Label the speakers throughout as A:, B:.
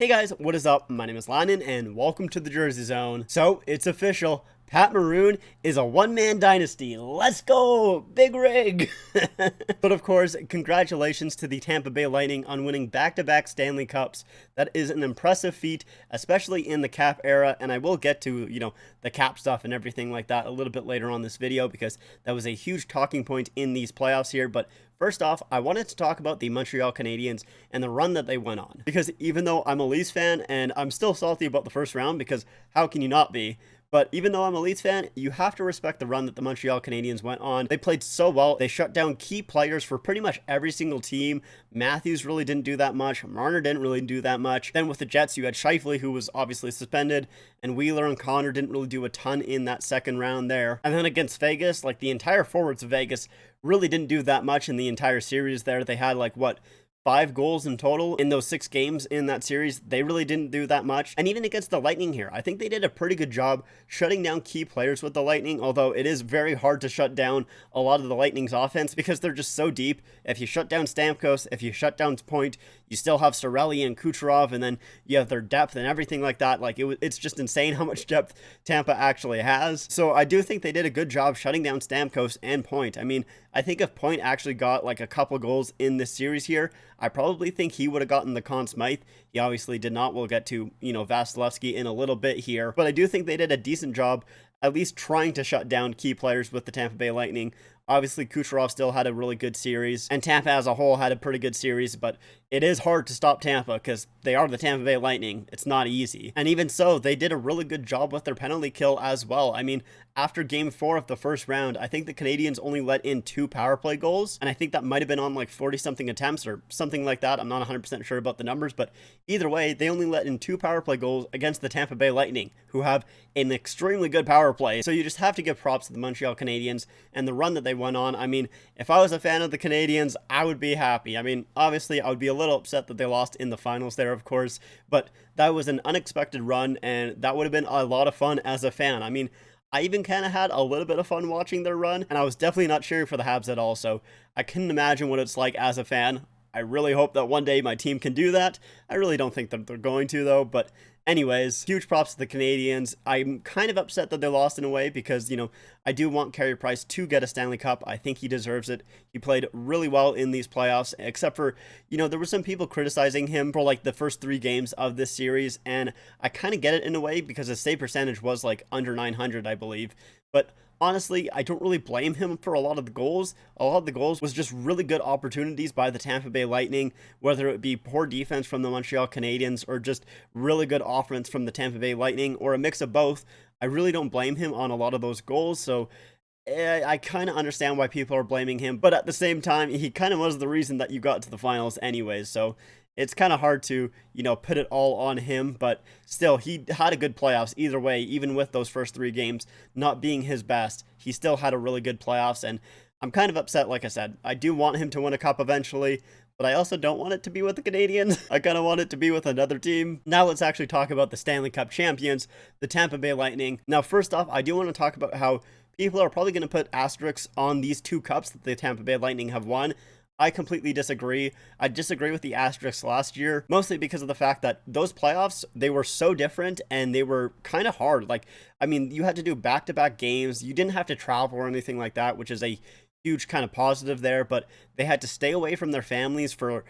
A: Hey guys, what is up? My name is Landon and welcome to the Jersey Zone. So, it's official. Pat Maroon is a one-man dynasty. Let's go! Big rig! But of course, congratulations to the Tampa Bay Lightning on winning back-to-back Stanley Cups. That is an impressive feat, especially in the cap era, and I will get to, the cap stuff and everything like that a little bit later on this video because that was a huge talking point in these playoffs here, but first off, I wanted to talk about the Montreal Canadiens and the run that they went on. Because even though I'm a Leafs fan, and I'm still salty about the first round, because how can you not be? But even though I'm a Leafs fan, you have to respect the run that the Montreal Canadiens went on. They played so well. They shut down key players for pretty much every single team. Matthews really didn't do that much. Marner didn't really do that much. Then with the Jets, you had Scheifele, who was obviously suspended, and Wheeler and Connor didn't really do a ton in that second round there. And then against Vegas, like the entire forwards of Vegas really didn't do that much in the entire series there. They had 5 goals in total in those 6 games in that series. They really didn't do that much. And even against the Lightning here, I think they did a pretty good job shutting down key players with the Lightning, although it is very hard to shut down a lot of the Lightning's offense because they're just so deep. If you shut down Stamkos, if you shut down Point, you still have Cirelli and Kucherov, and then you have their depth and everything like that. It's just insane how much depth Tampa actually has. So I do think they did a good job shutting down Stamkos and Point. I mean, I think if Point actually got a couple goals in this series here, I probably think he would have gotten the Conn Smythe. He obviously did not. We'll get to, Vasilevsky in a little bit here. But I do think they did a decent job at least trying to shut down key players with the Tampa Bay Lightning. Obviously, Kucherov still had a really good series, and Tampa as a whole had a pretty good series, but it is hard to stop Tampa because they are the Tampa Bay Lightning. It's not easy. And even so, they did a really good job with their penalty kill as well. I mean, after Game 4 of the first round, I think the Canadiens only let in 2 power play goals, and I think that might have been on 40-something attempts or something like that. I'm not 100% sure about the numbers, but either way, they only let in 2 power play goals against the Tampa Bay Lightning, who have an extremely good power play. So you just have to give props to the Montreal Canadiens and the run that they went on. I mean, if I was a fan of the Canadiens, I would be happy. I mean, obviously, I would be a little upset that they lost in the finals there, of course, but that was an unexpected run, and that would have been a lot of fun as a fan. I mean, I even kind of had a little bit of fun watching their run, and I was definitely not cheering for the Habs at all, so I couldn't imagine what it's like as a fan. I really hope that one day my team can do that. I really don't think that they're going to, though, but anyways, huge props to the Canadiens. I'm kind of upset that they lost in a way because, I do want Carey Price to get a Stanley Cup. I think he deserves it. He played really well in these playoffs, except for, there were some people criticizing him for the first 3 games of this series, and I kind of get it in a way because his save percentage was under 900, I believe, but honestly, I don't really blame him for a lot of the goals. A lot of the goals was just really good opportunities by the Tampa Bay Lightning, whether it be poor defense from the Montreal Canadiens or just really good offense from the Tampa Bay Lightning or a mix of both. I really don't blame him on a lot of those goals, so I kind of understand why people are blaming him, but at the same time, he kind of was the reason that you got to the finals anyways, so it's kind of hard to, put it all on him, but still, he had a good playoffs either way, even with those first 3 games not being his best. He still had a really good playoffs, and I'm kind of upset, like I said. I do want him to win a cup eventually, but I also don't want it to be with the Canadiens. I kind of want it to be with another team. Now let's actually talk about the Stanley Cup champions, the Tampa Bay Lightning. Now, first off, I do want to talk about how people are probably going to put asterisks on these 2 cups that the Tampa Bay Lightning have won. I completely disagree. I disagree with the asterisks last year, mostly because of the fact that those playoffs, they were so different and they were kind of hard. You had to do back-to-back games. You didn't have to travel or anything like that, which is a huge kind of positive there, but they had to stay away from their families for,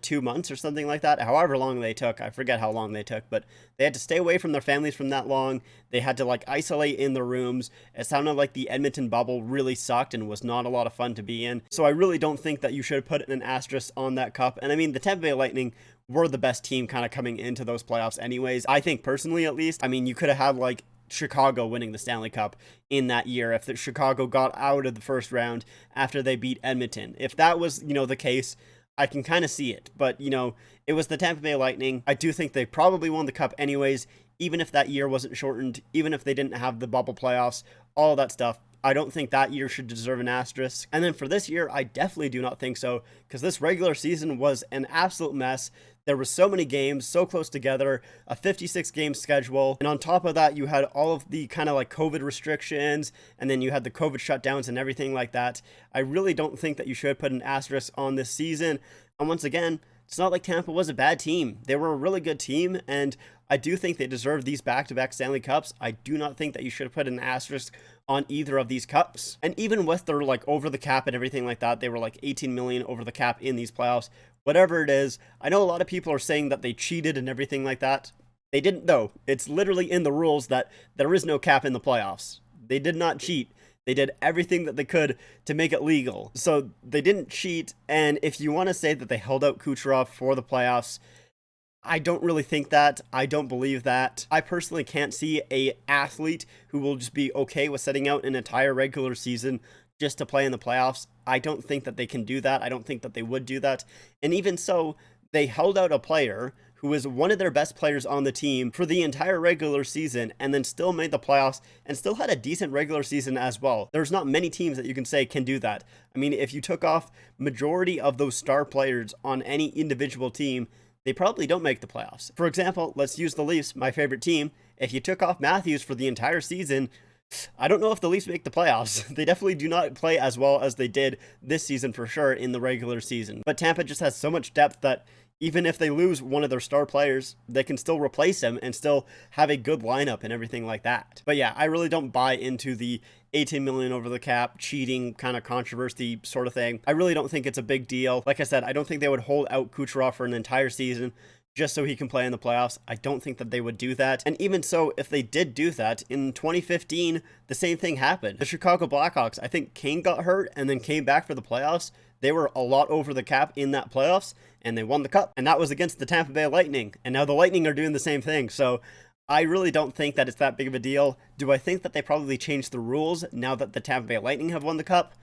A: 2 months or something like that? However long they took. I forget how long they took, but they had to stay away from their families from that long. They had to isolate in their rooms. It sounded like the Edmonton bubble really sucked and was not a lot of fun to be in. So I really don't think that you should put an asterisk on that cup. And I mean, the Tampa Bay Lightning were the best team kind of coming into those playoffs anyways. I think personally, at least. I mean, you could have had Chicago winning the Stanley Cup in that year if Chicago got out of the first round after they beat Edmonton. If that was, the case, I can kind of see it, but, it was the Tampa Bay Lightning. I do think they probably won the cup anyways, even if that year wasn't shortened, even if they didn't have the bubble playoffs, all that stuff. I don't think that year should deserve an asterisk. And then for this year, I definitely do not think so, because this regular season was an absolute mess. There were so many games so close together, a 56-game schedule, and on top of that, you had all of the kind of COVID restrictions, and then you had the COVID shutdowns and everything like that. I really don't think that you should put an asterisk on this season. And once again, It's not like Tampa was a bad team. They were a really good team, and I do think they deserve these back-to-back Stanley Cups. I do not think that you should have put an asterisk on either of these cups. And even with their like over the cap and everything like that, they were like 18 million over the cap in these playoffs. Whatever it is, I know a lot of people are saying that they cheated and everything like that. They didn't though. It's literally in the rules that there is no cap in the playoffs. They did not cheat. They did everything that they could to make it legal. So they didn't cheat. And if you want to say that they held out Kucherov for the playoffs, I don't really think that. I don't believe that. I personally can't see a athlete who will just be okay with setting out an entire regular season just to play in the playoffs. I don't think that they can do that. I don't think that they would do that. And even so, they held out a player who was one of their best players on the team for the entire regular season and then still made the playoffs and still had a decent regular season as well. There's not many teams that you can say can do that. I mean, if you took off majority of those star players on any individual team, they probably don't make the playoffs. For example, let's use the Leafs, my favorite team. If you took off Matthews for the entire season, I don't know if the Leafs make the playoffs. They definitely do not play as well as they did this season for sure in the regular season. But Tampa just has so much depth that even if they lose one of their star players, they can still replace him and still have a good lineup and everything like that. But yeah, I really don't buy into the 18 million over the cap, cheating kind of controversy sort of thing. I really don't think it's a big deal. Like I said, I don't think they would hold out Kucherov for an entire season just so he can play in the playoffs. I don't think that they would do that. And even so, if they did do that, in 2015, the same thing happened. The Chicago Blackhawks, I think Kane got hurt and then came back for the playoffs. They were a lot over the cap in that playoffs, and they won the cup. And that was against the Tampa Bay Lightning. And now the Lightning are doing the same thing. So I really don't think that it's that big of a deal. Do I think that they probably changed the rules now that the Tampa Bay Lightning have won the cup?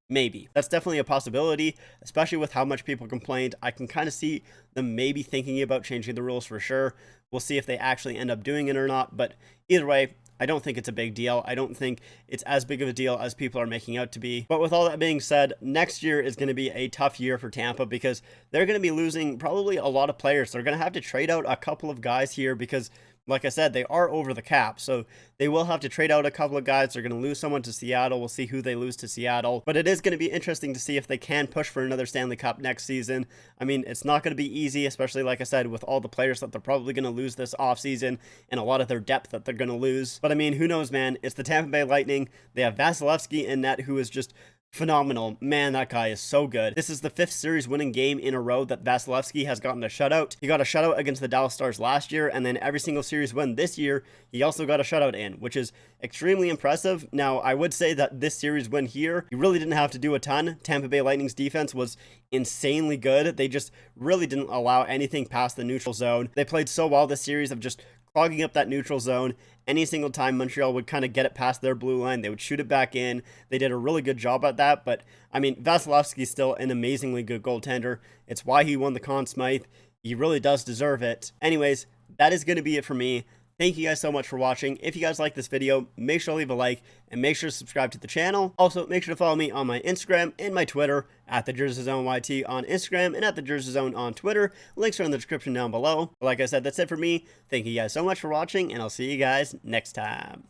A: Maybe. That's definitely a possibility, especially with how much people complained. I can kind of see them maybe thinking about changing the rules for sure. We'll see if they actually end up doing it or not. But either way, I don't think it's a big deal. I don't think it's as big of a deal as people are making out to be. But with all that being said, next year is going to be a tough year for Tampa because they're going to be losing probably a lot of players. They're going to have to trade out a couple of guys here because, like I said, they are over the cap. So they will have to trade out a couple of guys. They're going to lose someone to Seattle. We'll see who they lose to Seattle. But it is going to be interesting to see if they can push for another Stanley Cup next season. I mean, it's not going to be easy, especially, like I said, with all the players that they're probably going to lose this offseason and a lot of their depth that they're going to lose. But I mean, who knows, man? It's the Tampa Bay Lightning. They have Vasilevsky in net, who is just phenomenal. Man, that guy is so good. This is the 5th series winning game in a row that Vasilevsky has gotten a shutout. He got a shutout against the Dallas Stars last year, and then every single series win this year, he also got a shutout in, which is extremely impressive. Now, I would say that this series win here, he really didn't have to do a ton. Tampa Bay Lightning's defense was insanely good. They just really didn't allow anything past the neutral zone. They played so well this series of just clogging up that neutral zone. Any single time Montreal would kind of get it past their blue line, they would shoot it back in. They did a really good job at that. But, I mean, Vasilevsky is still an amazingly good goaltender. It's why he won the Conn Smythe. He really does deserve it. Anyways, that is going to be it for me. Thank you guys so much for watching. If you guys like this video, make sure to leave a like and make sure to subscribe to the channel. Also, make sure to follow me on my Instagram and my Twitter at the Jersey Zone YT on Instagram and at the Jersey Zone on Twitter. Links are in the description down below. But like I said, that's it for me. Thank you guys so much for watching, and I'll see you guys next time.